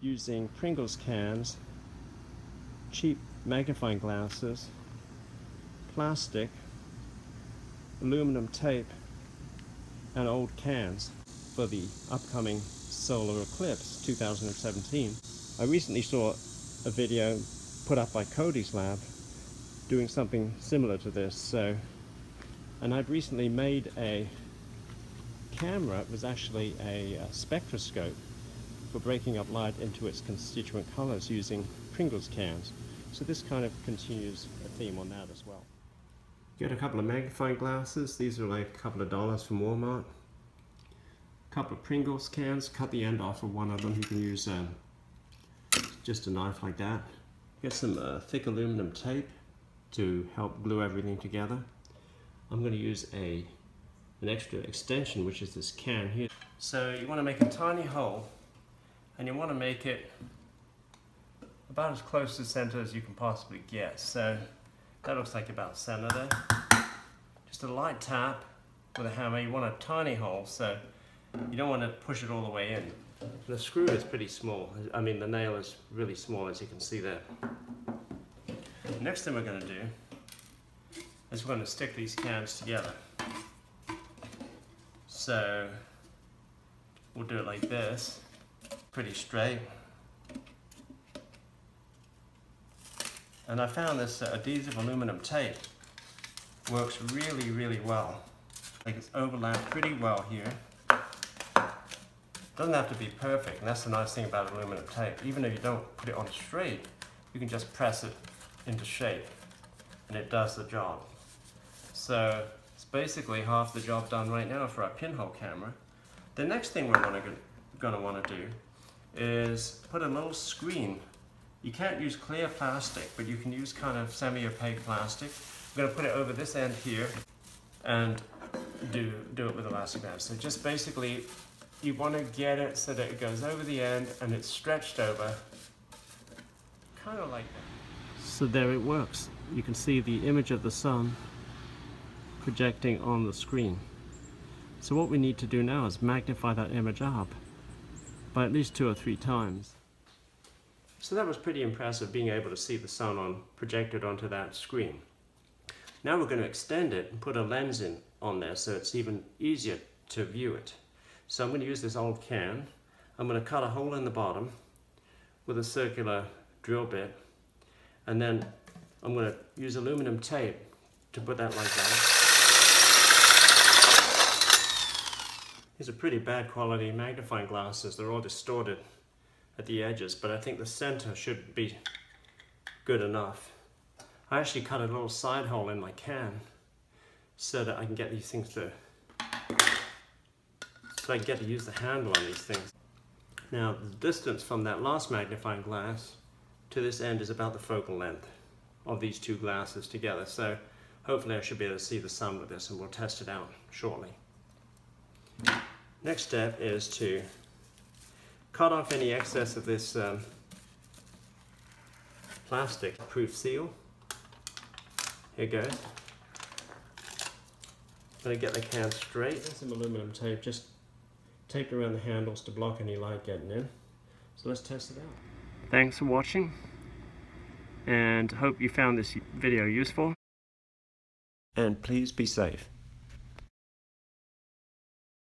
using Pringles cans, cheap magnifying glasses, plastic, aluminum tape, and old cans for the upcoming solar eclipse 2017. I recently saw a video put up by Cody's lab doing something similar to this. And I'd recently made a camera. It was actually a spectroscope for breaking up light into its constituent colors using Pringles cans. So this kind of continues a theme on that as well. Get a couple of magnifying glasses. These are like a couple of dollars from Walmart. A couple of Pringles cans. Cut the end off of one of them. You can use just a knife like that. Get some thick aluminum tape to help glue everything together. I'm going to use an extra extension, which is this can here. So you want to make a tiny hole, and you want to make it about as close to the center as you can possibly get. So that looks like about center there. Just a light tap with a hammer. You want a tiny hole, so you don't want to push it all the way in. The screw is pretty small. I mean, the nail is really small, as you can see there. The next thing we're going to do is we're going to stick these cans together. So we'll do it like this, pretty straight. And I found this adhesive aluminum tape works really, really well. Like it's overlapped pretty well here. Doesn't have to be perfect, and that's the nice thing about aluminum tape. Even if you don't put it on straight, you can just press it into shape, and it does the job. So it's basically half the job done right now for our pinhole camera. The next thing we're gonna want to do is put a little screen. You can't use clear plastic, but you can use kind of semi-opaque plastic. I'm gonna put it over this end here and do it with elastic bands. So just basically, you want to get it so that it goes over the end and it's stretched over, kind of like that. So there it works. You can see the image of the sun projecting on the screen. So what we need to do now is magnify that image up by at least 2 or 3 times. So that was pretty impressive, being able to see the sun projected onto that screen. Now we're going to extend it and put a lens on there so it's even easier to view it. So I'm going to use this old can. I'm going to cut a hole in the bottom with a circular drill bit, and then I'm going to use aluminum tape to put that like that. These are pretty bad quality magnifying glasses. They're all distorted at the edges, but I think the center should be good enough. I actually cut a little side hole in my can so that I can get these things so I get to use the handle on these things. Now, the distance from that last magnifying glass to this end is about the focal length of these two glasses together. So hopefully I should be able to see the sun with this, and we'll test it out shortly. Next step is to cut off any excess of this plastic proof seal. Here goes. I'm going to get the can straight. There's some aluminum tape just taped around the handles to block any light getting in. So let's test it out. Thanks for watching, and hope you found this video useful. And please be safe.